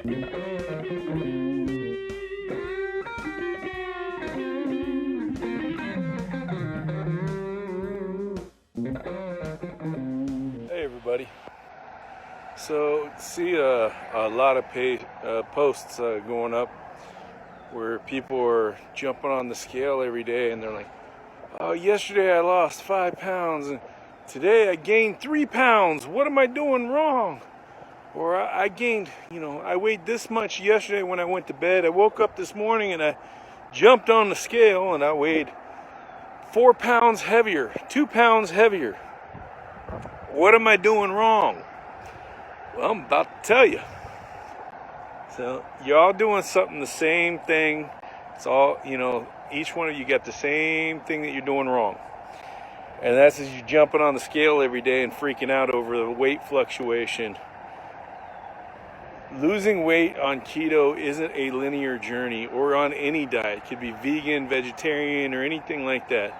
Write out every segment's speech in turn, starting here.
Hey everybody. So see a lot of posts going up where people are jumping on the scale every day and they're like, oh, yesterday I lost 5 pounds and today I gained 3 pounds. What am I doing wrong? Or I gained, I weighed this much yesterday when I went to bed. I woke up this morning and I jumped on the scale and I weighed 4 pounds heavier, 2 pounds heavier. What am I doing wrong? Well, I'm about to tell you. So, y'all doing something the same thing. It's all, each one of you got the same thing that you're doing wrong. And that's as you're jumping on the scale every day and freaking out over the weight fluctuation. Losing weight on keto isn't a linear journey, or on any diet. It could be vegan, vegetarian, or anything like that.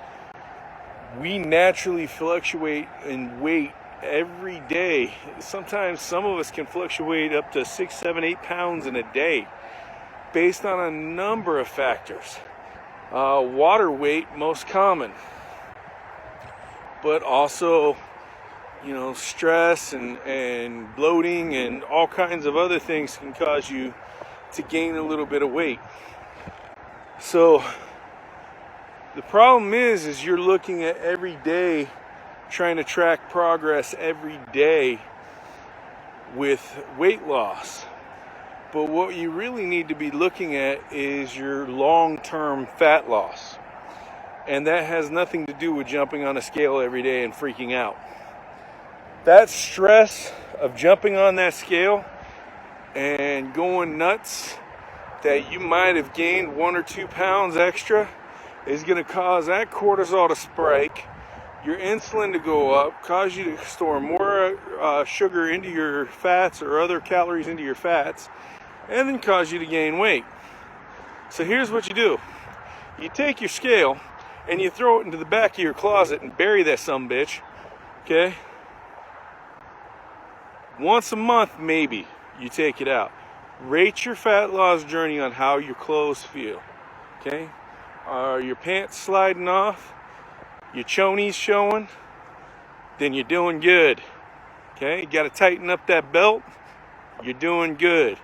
We naturally fluctuate in weight every day. Sometimes some of us can fluctuate up to 6, 7, 8 pounds in a day based on a number of factors. Water weight, most common, but also stress and bloating and all kinds of other things can cause you to gain a little bit of weight. So the problem is you're looking at every day, trying to track progress every day with weight loss. But what you really need to be looking at is your long-term fat loss. And that has nothing to do with jumping on a scale every day and freaking out. That stress of jumping on that scale and going nuts that you might have gained 1 or 2 pounds extra is going to cause that cortisol to spike, your insulin to go up, cause you to store more sugar into your fats or other calories into your fats, and then cause you to gain weight. So here's what you do. You take your scale and you throw it into the back of your closet and bury that sumbitch, okay? Once a month, maybe, you take it out. Rate your fat loss journey on how your clothes feel, okay? Are your pants sliding off? Your chonies showing? Then you're doing good, okay? You got to tighten up that belt. You're doing good,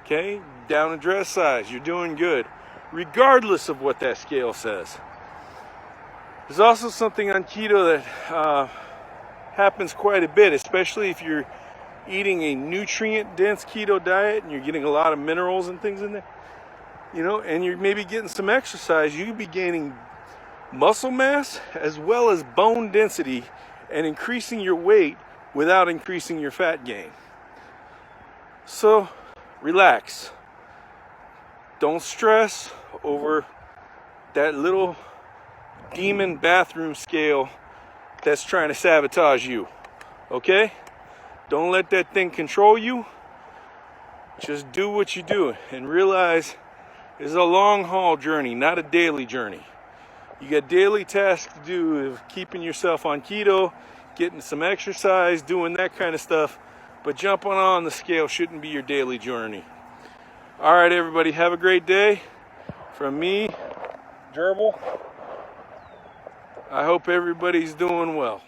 okay? Down a dress size, you're doing good, regardless of what that scale says. There's also something on keto that happens quite a bit, especially if you're eating a nutrient-dense keto diet and you're getting a lot of minerals and things in there, and you're maybe getting some exercise. You could be gaining muscle mass as well as bone density and increasing your weight without increasing your fat gain. So relax. Don't stress over that little demon bathroom scale that's trying to sabotage you, okay? Don't let that thing control you. Just do what you do and realize it's a long haul journey, not a daily journey. You got daily tasks to do of keeping yourself on keto, getting some exercise, doing that kind of stuff, but jumping on the scale shouldn't be your daily journey. All right, everybody, have a great day. From me, Gerbil, I hope everybody's doing well.